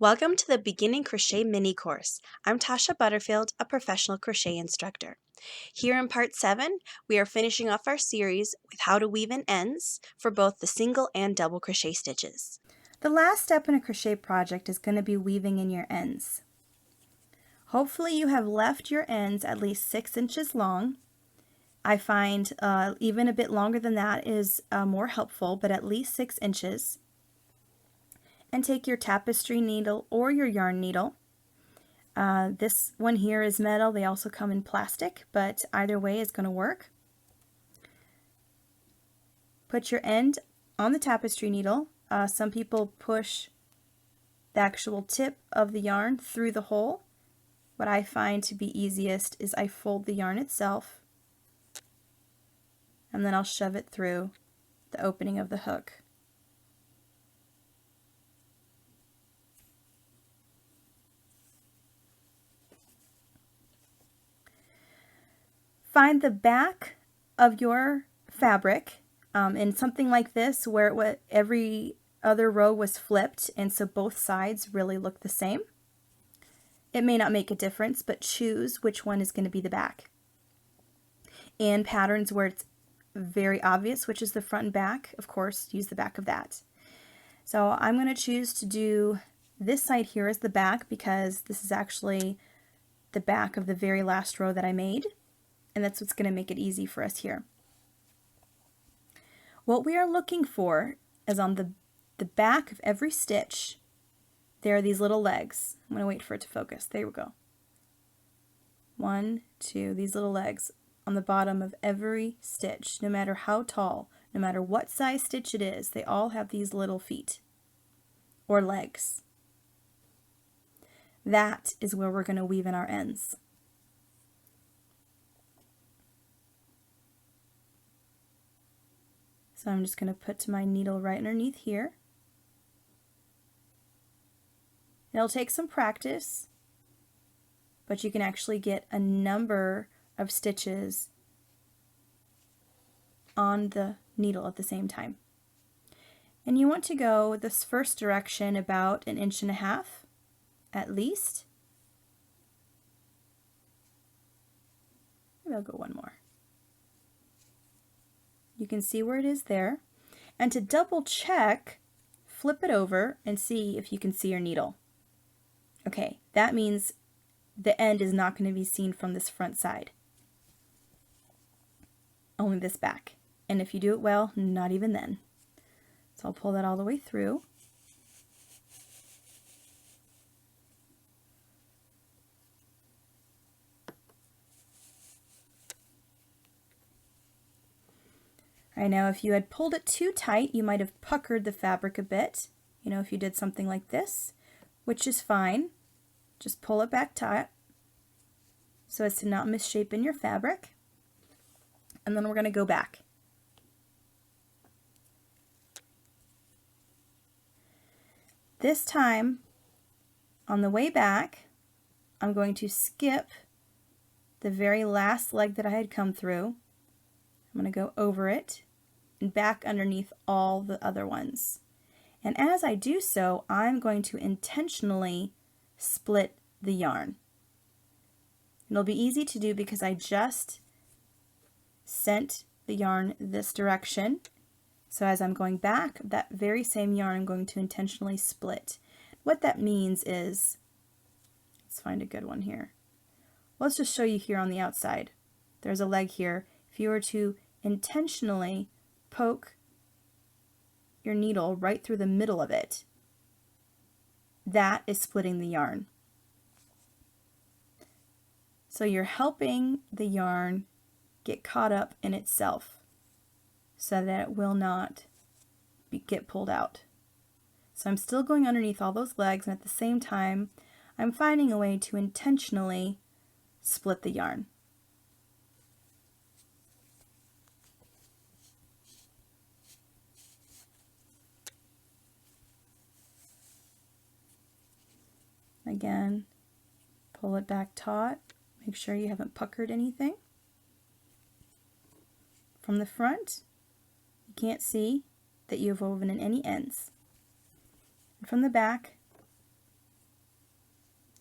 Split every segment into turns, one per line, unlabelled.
Welcome to the Beginning Crochet Mini Course. I'm Tashia Butterfield, a professional crochet instructor. Here in Part 7, we are finishing off our series with how to weave in ends for both the single and double crochet stitches.
The last step in a crochet project is going to be weaving in your ends. Hopefully you have left your ends at least 6 inches long. I find even a bit longer than that is more helpful, but at least 6 inches. And take your tapestry needle or your yarn needle. This one here is metal. They also come in plastic, but either way is going to work. Put your end on the tapestry needle. Some people push the actual tip of the yarn through the hole. What I find to be easiest is I fold the yarn itself and then I'll shove it through the opening of the hook. Find the back of your fabric in something like this where every other row was flipped and so both sides really look the same. It may not make a difference, but choose which one is going to be the back. In patterns where it's very obvious which is the front and back, of course, use the back of that. So I'm going to choose to do this side here as the back because this is actually the back of the very last row that I made, and that's what's going to make it easy for us here. What we are looking for is on the back of every stitch, there are these little legs. I'm going to wait for it to focus. There we go. 1, 2, these little legs on the bottom of every stitch, no matter how tall, no matter what size stitch it is, they all have these little feet or legs. That is where we're going to weave in our ends. So I'm just going to put my needle right underneath here. It'll take some practice, but you can actually get a number of stitches on the needle at the same time. And you want to go this first direction about 1.5 inches at least. Maybe I'll go one more. You can see where it is there. And to double check, flip it over and see if you can see your needle. Okay, that means the end is not going to be seen from this front side. Only this back. And if you do it well, not even then. So I'll pull that all the way through. All right, now if you had pulled it too tight, you might have puckered the fabric a bit. You know, if you did something like this, which is fine. Just pull it back tight so as to not misshape in your fabric. And then we're going to go back. This time, on the way back, I'm going to skip the very last leg that I had come through. I'm going to go over it and back underneath all the other ones. And as I do so, I'm going to intentionally split the yarn. It'll be easy to do because I just sent the yarn this direction. So as I'm going back, that very same yarn I'm going to intentionally split. What that means is, let's find a good one here. Let's just show you here on the outside. There's a leg here. If you were to intentionally poke your needle right through the middle of it, that is splitting the yarn. So you're helping the yarn get caught up in itself so that it will not get pulled out. So I'm still going underneath all those legs, and at the same time I'm finding a way to intentionally split the yarn. Again, pull it back taut. Make sure you haven't puckered anything. From the front, you can't see that you have woven in any ends. And from the back,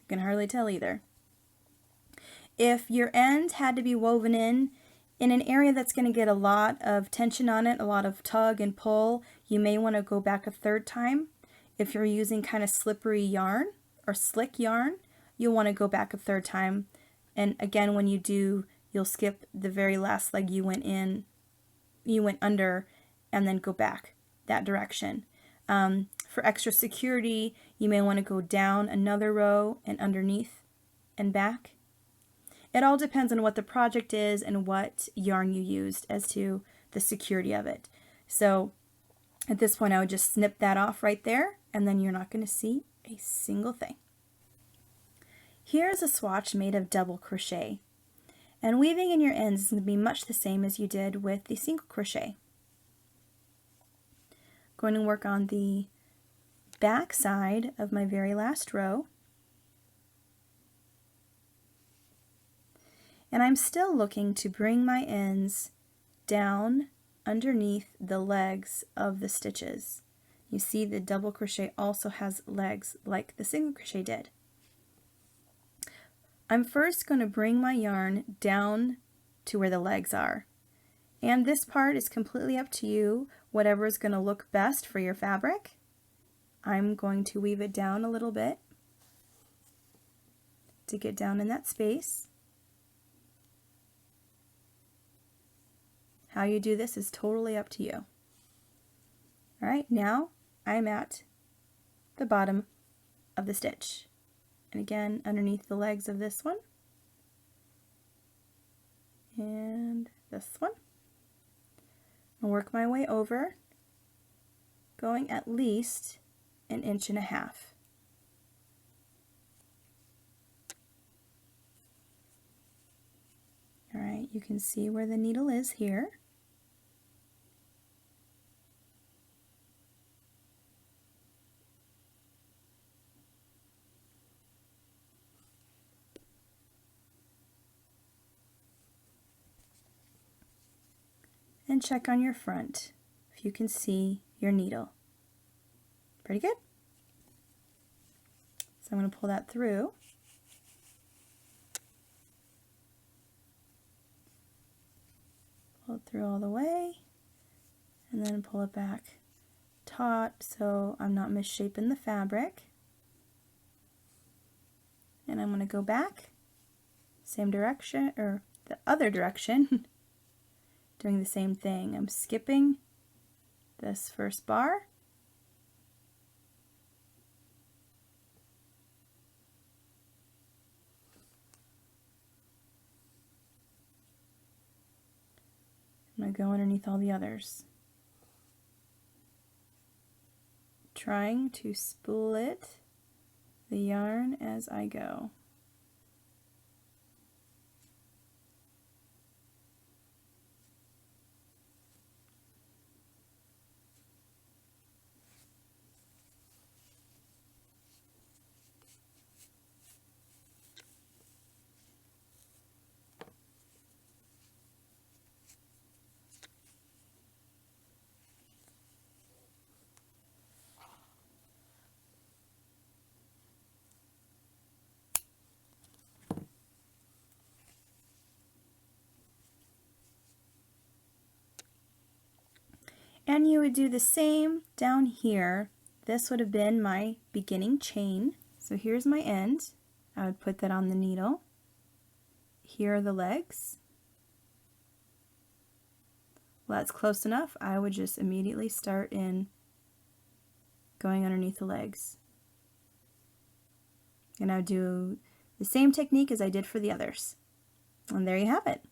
can hardly tell either. If your end had to be woven in an area that's going to get a lot of tension on it, a lot of tug and pull, you may want to go back a third time. If you're using kind of slippery yarn or slick yarn, you'll want to go back a third time. And again, when you do, you'll skip the very last leg you went under, and then go back that direction. For extra security, you may want to go down another row and underneath and back. It all depends on what the project is and what yarn you used as to the security of it. So at this point, I would just snip that off right there, and then you're not going to see a single thing. Here's a swatch made of double crochet. And weaving in your ends is going to be much the same as you did with the single crochet. Going to work on the back side of my very last row. And I'm still looking to bring my ends down underneath the legs of the stitches. You see the double crochet also has legs like the single crochet did. I'm first going to bring my yarn down to where the legs are. And this part is completely up to you, whatever is going to look best for your fabric. I'm going to weave it down a little bit to get down in that space. How you do this is totally up to you. Alright, now I'm at the bottom of the stitch. And again, underneath the legs of this one. And this one. I'll work my way over, going at least 1.5 inches. Alright, you can see where the needle is here. And check on your front if you can see your needle. Pretty good. So I'm going to pull that through. Pull it through all the way, and then pull it back taut so I'm not misshapen the fabric. And I'm going to go back, same direction, or the other direction, doing the same thing. I'm skipping this first bar. I'm going to go underneath all the others. Trying to split the yarn as I go. And you would do the same down here. This would have been my beginning chain. So here's my end. I would put that on the needle. Here are the legs. Well, that's close enough. I would just immediately start in going underneath the legs. And I would do the same technique as I did for the others. And there you have it.